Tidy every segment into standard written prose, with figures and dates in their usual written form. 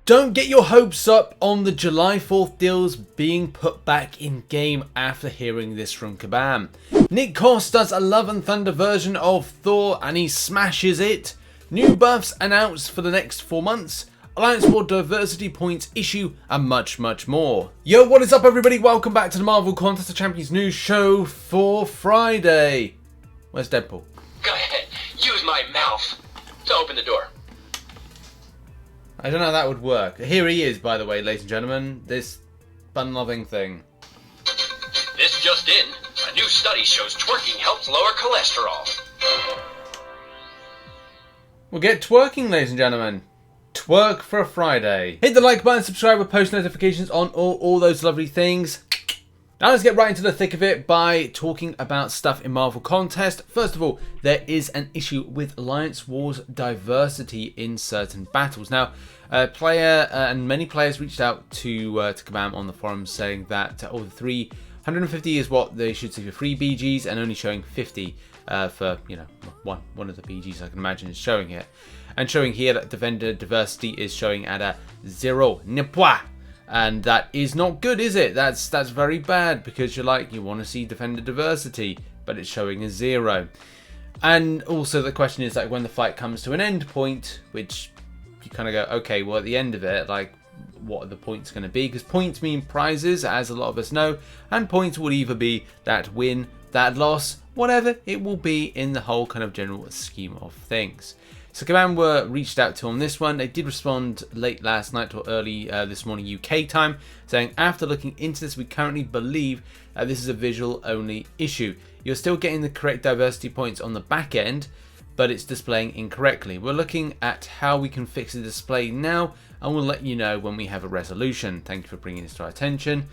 Don't get your hopes up on the July 4th deals being put back in game after hearing this from Kabam. Nick Coss does a Love and Thunder version of Thor and he smashes it. New buffs announced for the next 4 months. Alliance War diversity points issue and much more. Yo, what is up everybody? Welcome back to the Marvel Contest of Champions news show for Friday. Where's Deadpool? Go ahead, use my mouth to open the door. I don't know how that would work. Here he is, by the way, ladies and gentlemen. This fun-loving thing. This just in. A new study shows twerking helps lower cholesterol. We'll get twerking, ladies and gentlemen. Twerk for a Friday. Hit the like button, subscribe with post notifications on all those lovely things. Now let's get right into the thick of it by talking about stuff in Marvel Contest. First of all, there is an issue with Alliance War's diversity in certain battles. Now, a player and many players reached out to Kabam on the forums saying that the 350 is what they should see for 3 BGs and only showing 50 for, you know, one of the BGs I can imagine is showing it. And showing here that Defender diversity is showing at a 0. And that is not good, is it? That's very bad because you want to see Defender diversity, but it's showing a 0. And also the question is like when the fight comes to an end point, which you kind of go, okay, well at the end of it, like what are the points going to be? Because points mean prizes, as a lot of us know, and points will either be that win, that loss, whatever it will be in the whole kind of general scheme of things. So Kabam were reached out to on this one. They did respond late last night or early this morning UK time, saying after looking into this, we currently believe this is a visual only issue. You're still getting the correct diversity points on the back end, but it's displaying incorrectly. We're looking at how we can fix the display now, and we'll let you know when we have a resolution. Thank you for bringing this to our attention.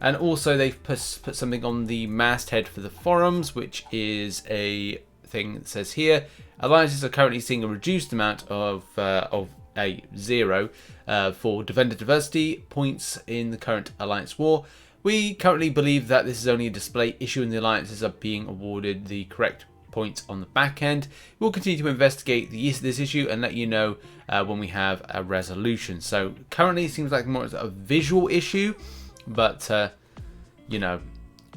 And also they've put something on the masthead for the forums, which is a thing that says here, alliances are currently seeing a reduced amount of a 0 for Defender diversity points in the current Alliance War. We currently believe that this is only a display issue and the alliances are being awarded the correct points on the back end. We'll continue to investigate this issue and let you know when we have a resolution. So currently it seems like more of a visual issue, but you know,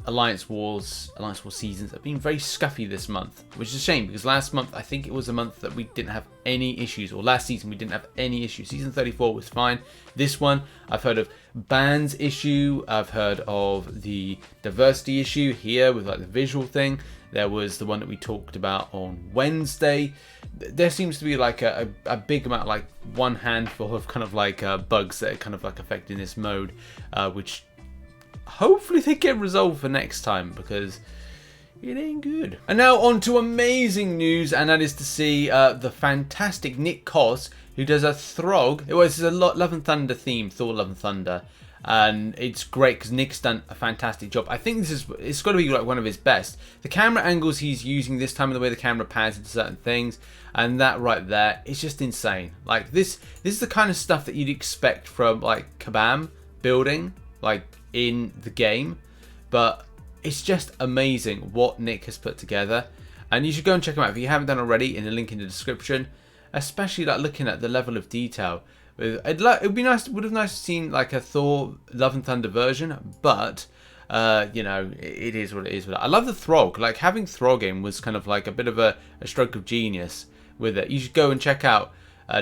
Alliance War seasons have been very scuffy this month, which is a shame because last month I think it was a month that we didn't have any issues, or last season we didn't have any issues. Season 34 was fine. This one I've heard of bands issue, I've heard of the diversity issue here with like the visual thing. There was the one that we talked about on Wednesday. There seems to be like a big amount, like one handful of kind of like bugs that are kind of like affecting this mode, which hopefully they get resolved for next time because it ain't good. And now on to amazing news, and that is to see the fantastic Nick Coss, who does a Throg. It was a Love and Thunder theme, Thor Love and Thunder, and it's great because Nick's done a fantastic job. I think it's got to be like one of his best. The camera angles he's using this time and the way the camera pans into certain things, and that right there is just insane. Like this is the kind of stuff that you'd expect from like Kabam building like in the game, but it's just amazing what Nick has put together, and you should go and check him out if you haven't done already, in the link in the description. Especially like looking at the level of detail. It would be nice. Would have nice to seen like a Thor Love and Thunder version, but you know, it is what it is. I love the Throg. Like having Throg in was kind of like a bit of a stroke of genius with it. You should go and check out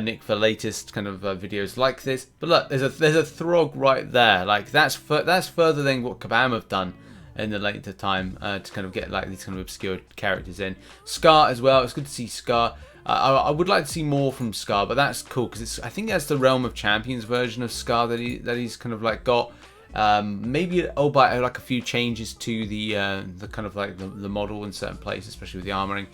Nick for latest kind of videos like this. But look, there's a Throg right there. Like that's further than what Kabam have done in the later time to kind of get like these kind of obscure characters in. Scar as well. It's good to see Scar. I would like to see more from Scar, but that's cool because I think that's the Realm of Champions version of Scar that he's kind of like got. Maybe by like a few changes to the kind of like the model in certain places, especially with the armoring.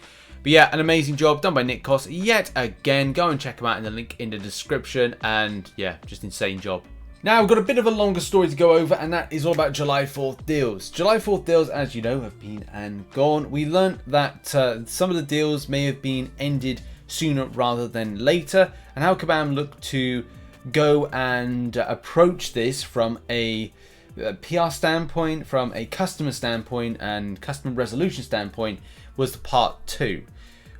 But yeah, an amazing job done by Nick Coss yet again. Go and check him out in the link in the description, and yeah, just insane job. Now we've got a bit of a longer story to go over, and that is all about July 4th deals. July 4th deals, as you know, have been and gone. We learnt that some of the deals may have been ended sooner rather than later, and how Kabam looked to go and approach this from a PR standpoint, from a customer standpoint, and customer resolution standpoint was the part 2.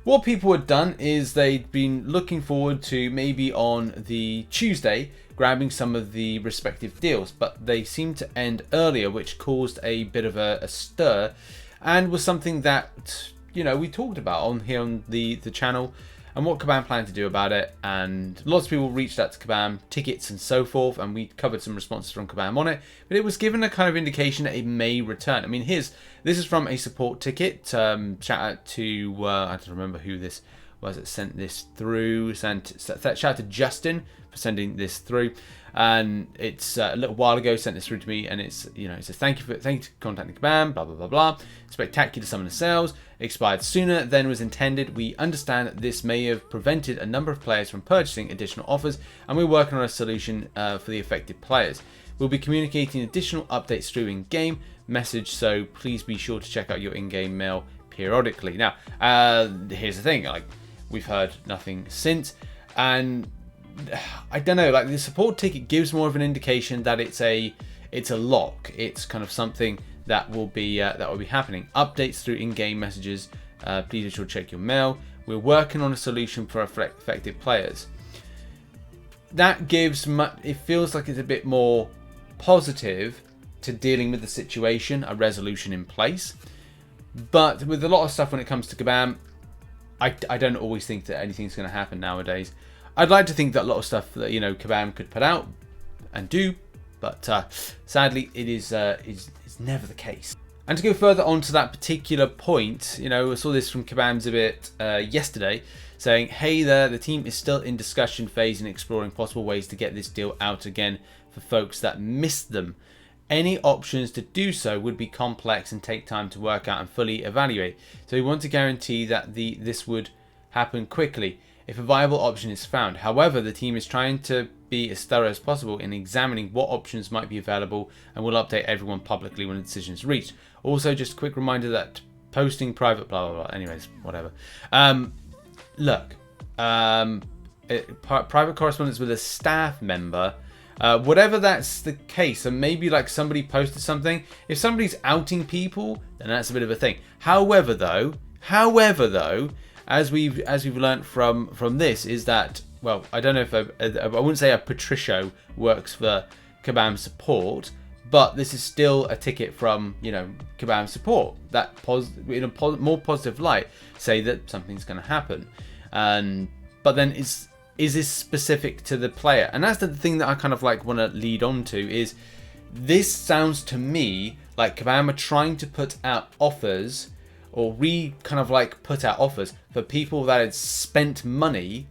what people had done is they'd been looking forward to maybe on the Tuesday grabbing some of the respective deals, but they seemed to end earlier, which caused a bit of a stir, and was something that, you know, we talked about on here on the channel, and what Kabam planned to do about it. And lots of people reached out to Kabam, tickets and so forth, and we covered some responses from Kabam on it, but it was given a kind of indication that it may return. I mean, this is from a support ticket. Shout out to I don't remember who this was that sent this through. Shout out to Justin for sending this through, and it's a little while ago sent this through to me, and it's, you know, it says thank you for contacting Kabam, blah blah blah blah. Spectacular sum of sales expired sooner than was intended. We understand that this may have prevented a number of players from purchasing additional offers, and we're working on a solution for the affected players. We'll be communicating additional updates through in-game message, so please be sure to check out your in-game mail periodically. Now, here's the thing, like, we've heard nothing since, and I don't know, like, the support ticket gives more of an indication that it's a lock. It's kind of something that will be happening. Updates through in-game messages. Please be sure to check your mail. We're working on a solution for affected players. That gives it feels like it's a bit more positive to dealing with the situation, a resolution in place. But with a lot of stuff when it comes to Kabam, I don't always think that anything's going to happen nowadays. I'd like to think that a lot of stuff that, you know, Kabam could put out and do, but sadly it is never the case. And to go further on to that particular point, you know, I saw this from Kabam's a bit yesterday, saying, hey there, the team is still in discussion phase and exploring possible ways to get this deal out again for folks that missed them. Any options to do so would be complex and take time to work out and fully evaluate. So we want to guarantee that this would happen quickly if a viable option is found. However, the team is trying to be as thorough as possible in examining what options might be available, and will update everyone publicly when a decision is reached. Also, just a quick reminder that posting private blah blah blah. Anyways, whatever. Look, private correspondence with a staff member, whatever that's the case, and maybe like somebody posted something. If somebody's outing people, then that's a bit of a thing. However, though, as we've learnt from this, is that, well, I don't know if I wouldn't say a Patricio works for Kabam support, but this is still a ticket from, you know, Kabam support that in a more positive light say that something's going to happen. But then is this specific to the player? And that's the thing that I kind of like want to lead on to, is this sounds to me like Kabam are trying to put out offers, or put out offers for people that had spent money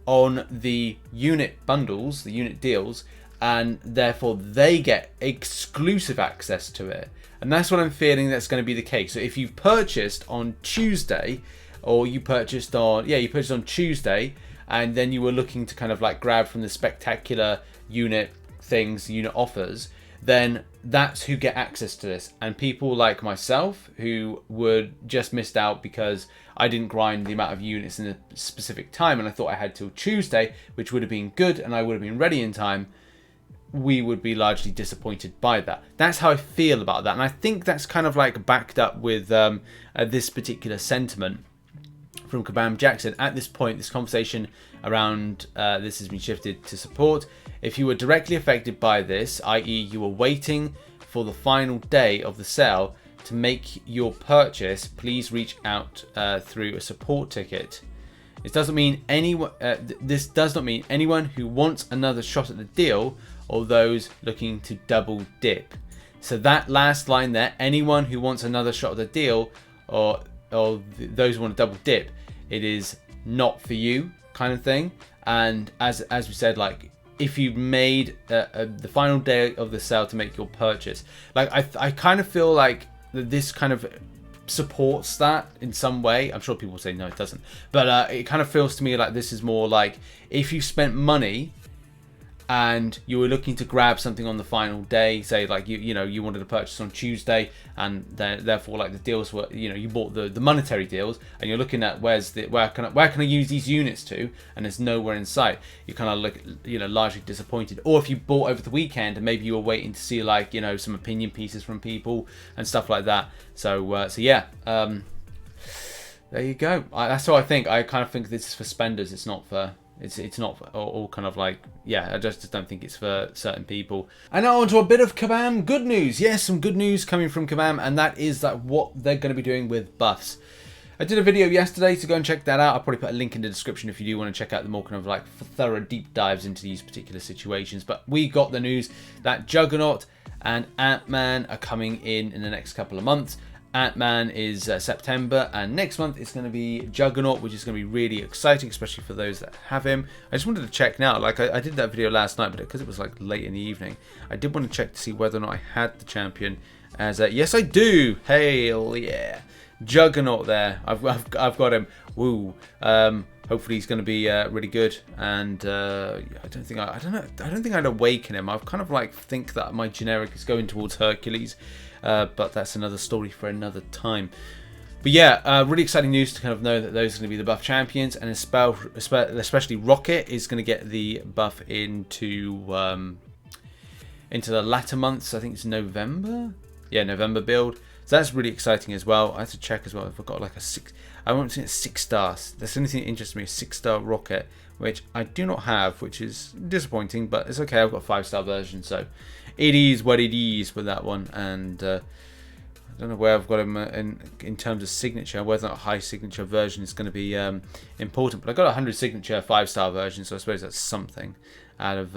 on the unit bundles, the unit deals, and therefore they get exclusive access to it. And that's what I'm feeling that's going to be the case. So if you've purchased on Tuesday, or you purchased on Tuesday, and then you were looking to kind of like grab from the spectacular unit things, unit offers, then that's who get access to this. And people like myself who would just missed out because I didn't grind the amount of units in a specific time, and I thought I had till Tuesday, which would have been good and I would have been ready in time, we would be largely disappointed by that. That's how I feel about that, and I think that's kind of like backed up with this particular sentiment from Kabam Jackson. At this point, this conversation around this has been shifted to support. If you were directly affected by this, i.e. you were waiting for the final day of the sale to make your purchase, please reach out through a support ticket. This does not mean anyone who wants another shot at the deal, or those looking to double dip. So that last line there, anyone who wants another shot at the deal, or those who want to double dip, it is not for you, kind of thing. And as we said, like, if you made the final day of the sale to make your purchase, like I kind of feel like this kind of supports that in some way. I'm sure people say no, it doesn't, but it kind of feels to me like this is more like if you spent money and you were looking to grab something on the final day, say like you wanted to purchase on Tuesday, and therefore like the deals were, you bought the monetary deals, and you're looking at where can I use these units to, and there's nowhere in sight. You kind of look largely disappointed. Or if you bought over the weekend and maybe you were waiting to see like some opinion pieces from people and stuff like that. So yeah. there you go. That's what I think. I kind of think this is for spenders. It's not for... It's not all kind of like, yeah, I just don't think it's for certain people. And now on to a bit of Kabam good news. Yes, some good news coming from Kabam, and that is that what they're going to be doing with buffs. I did a video yesterday, so go and check that out. I'll probably put a link in the description if you do want to check out the more kind of like thorough deep dives into these particular situations. But we got the news that Juggernaut and Ant-Man are coming in the next couple of months. Ant-Man is September, and next month it's going to be Juggernaut, which is going to be really exciting, especially for those that have him. I just wanted to check now, like I did that video last night, but because it was like late in the evening, I did want to check to see whether or not I had the champion as yes I do. Hail yeah, Juggernaut there. I've got him. Woo. Hopefully he's going to be really good, and I don't think I'd awaken him. I kind of like think that my generic is going towards Hercules, but that's another story for another time. But yeah, really exciting news to kind of know that those are going to be the buff champions, and especially Rocket is going to get the buff into the latter months. I think it's November. Yeah, November build. So that's really exciting as well. I have to check as well if I've got like a 6. I want to see 6 stars. That's the only thing that interests me, is 6-star Rocket, which I do not have, which is disappointing, but it's okay. I've got a 5-star version, so it is what it is with that one. And I don't know where I've got him in terms of signature, whether or not a high signature version is going to be important. But I got a 100 signature 5-star version, so I suppose that's something out of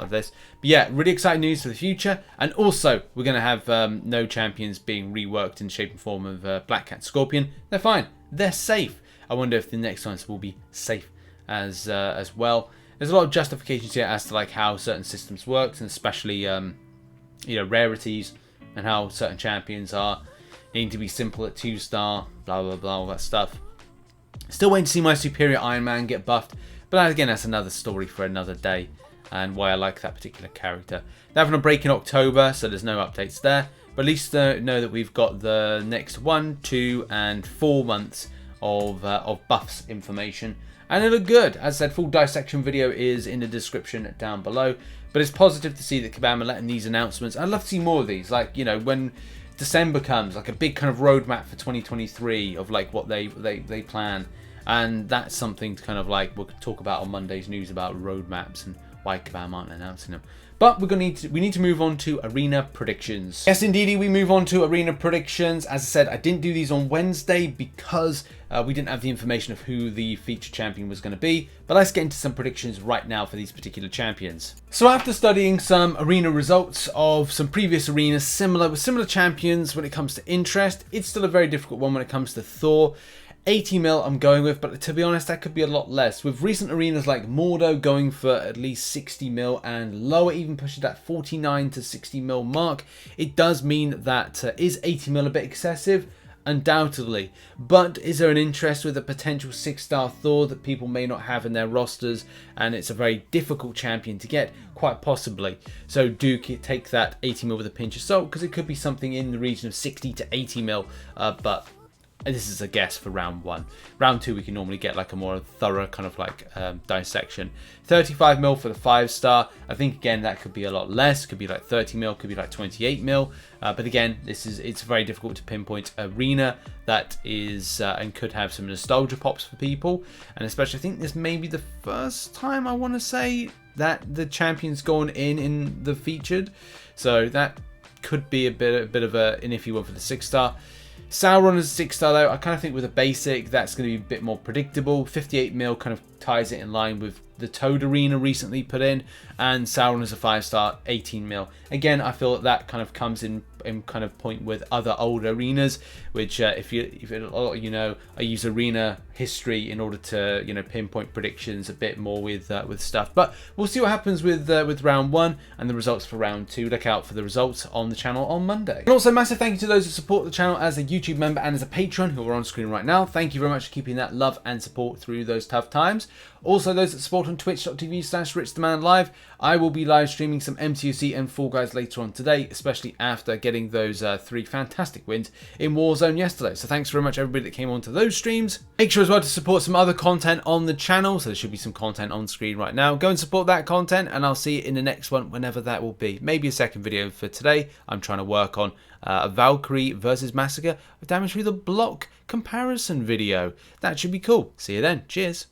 this. But yeah, really exciting news for the future. And also, we're going to have no champions being reworked in shape and form of Black Cat Scorpion. They're fine. They're safe. I wonder if the next ones will be safe as well. There's a lot of justifications here as to like how certain systems works, and especially you know, rarities and how certain champions are needing to be simple at 2-star, blah blah blah, all that stuff. Still waiting to see my Superior Iron Man get buffed, but again, that's another story for another day, and why I like that particular character. They're having a break in October, so there's no updates there. But at least know that we've got the next 1, 2, and 4 months of buffs information, and it looked good. As I said, full dissection video is in the description down below. But it's positive to see that Kabam are letting these announcements. I'd love to see more of these. Like, you know, when December comes, like a big kind of roadmap for 2023 of like what they plan, and that's something to kind of like we'll talk about on Monday's news about roadmaps and why Kabam aren't announcing them. But we need to move on to arena predictions. Yes, indeedy, we move on to arena predictions. As I said, I didn't do these on Wednesday because we didn't have the information of who the feature champion was going to be. But let's get into some predictions right now for these particular champions. So after studying some arena results of some previous arenas with similar champions when it comes to interest, it's still a very difficult one when it comes to Thor. 80 mil I'm going with, but to be honest, that could be a lot less. With recent arenas like Mordo going for at least 60 mil and lower, even pushing that 49 to 60 mil mark, it does mean that is 80 mil a bit excessive? Undoubtedly. But is there an interest with a potential 6-star Thor that people may not have in their rosters, and it's a very difficult champion to get? Quite possibly. So do take that 80 mil with a pinch of salt, because it could be something in the region of 60 to 80 mil, but this is a guess for round 1. Round 2 we can normally get like a more thorough kind of like dissection. 35 mil for the 5-star. I think again that could be a lot less. Could be like 30 mil, could be like 28 mil. But again, it's very difficult to pinpoint arena that is and could have some nostalgia pops for people. And especially I think this may be the first time I want to say that the champion's gone in the featured. So that could be a bit of an iffy one for the 6-star. Sauron as a 6-star though, I kind of think with a basic, that's going to be a bit more predictable. 58 mil kind of ties it in line with the Toad Arena recently put in, and Sauron as a 5-star, 18 mil. Again, I feel that kind of comes in kind of point with other old arenas, which if a lot of you know, I use arena history in order to, you know, pinpoint predictions a bit more with stuff. But we'll see what happens with round 1 and the results for round 2. Look out for the results on the channel on Monday. And also massive thank you to those who support the channel as a YouTube member and as a patron who are on screen right now. Thank you very much for keeping that love and support through those tough times. Also those that support on twitch.tv/RichTheMan live. I will be live streaming some MCOC and Fall Guys later on today, especially after getting those 3 fantastic wins in Warzone yesterday. So thanks very much everybody that came onto those streams. Make sure as well to support some other content on the channel. So there should be some content on screen right now. Go and support that content, and I'll see you in the next one whenever that will be. Maybe a second video for today. I'm trying to work on a Valkyrie versus Massacre of Damage Through the Block comparison video. That should be cool. See you then. Cheers.